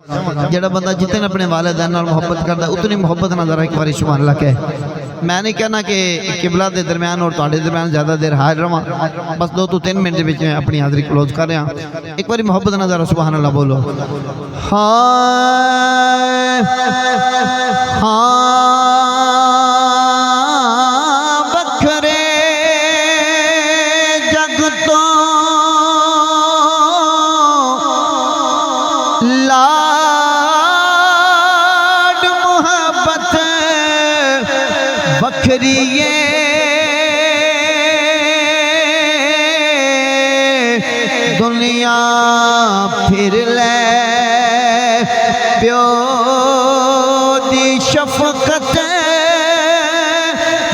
जेड़ा बंदा जितने अपने वालिदैन नाल मुहब्बत करता उतनी मुहब्बत ना जरा एक बार सुभान अल्लाह कहे। मैं नहीं कहना कि किबला के दरम्यान और तुहाडे दरम्यान ज़्यादा देर हाजिर रहा, बस 2 तो 3 मिनट में अपनी हाजिरी क्लोज कर रहा। एक बार मुहब्बत ना जरा सुभान अल्लाह बोलो। हाँ बखरे जग तो लाड मुहब्बत बखरी दुनिया फिर ले प्यो दी शफकत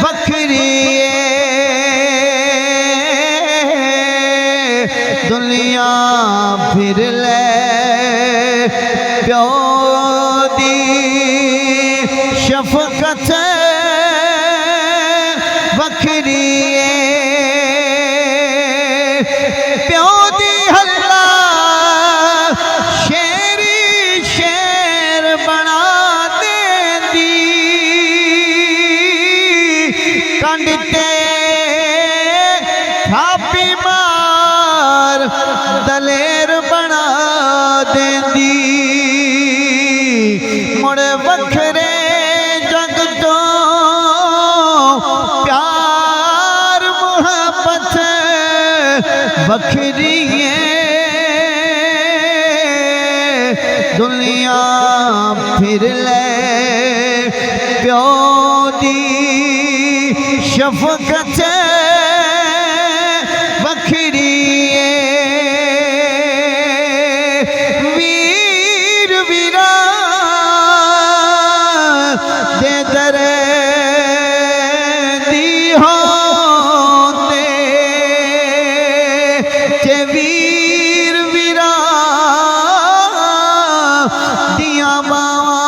बखरी दुनिया फिर ले प्यो दी शफकत बखरी प्यो दी हल्ला शेरी शेर बना देंदी कंडते थापी मार दलेर बना देंदी मुड़े बखरे जग तो प्यार मुहब्बत बखरी दुनिया फिर ले प्यो दी शफकत बखरी वीर वीरा दे दरे दी होते चे वीर वीरा दिया बावा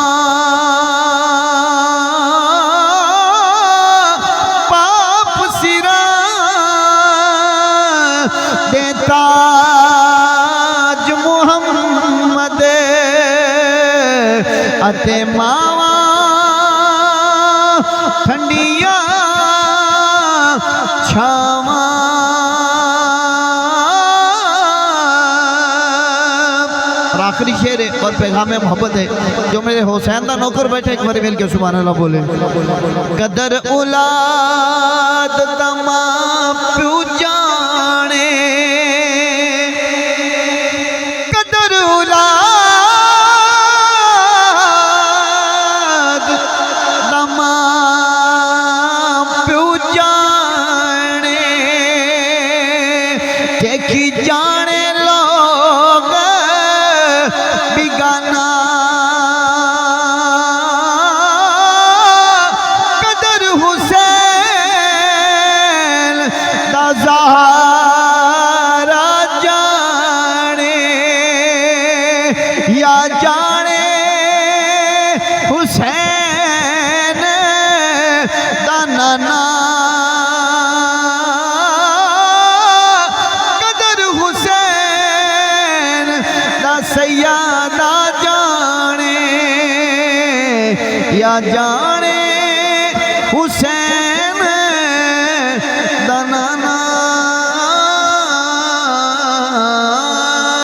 पाप सिरा देता मुहम्मद अते मावा ठंडिया छावा और आखिरी शेर है और पैगाम मोहब्बत है जो मेरे हुसैन का नौकर बैठे एक बार मिल के सुभान अल्लाह बोले। कदर औलाद तमा प्यू जाने कदर औलाद तमा प्यू जाने देखी जाने लोग बिगाना कदर हुसैन दा ज़हरा जाने या जाने हुसैन दा नाना कदर हुसैन सैयदा जाने या जाने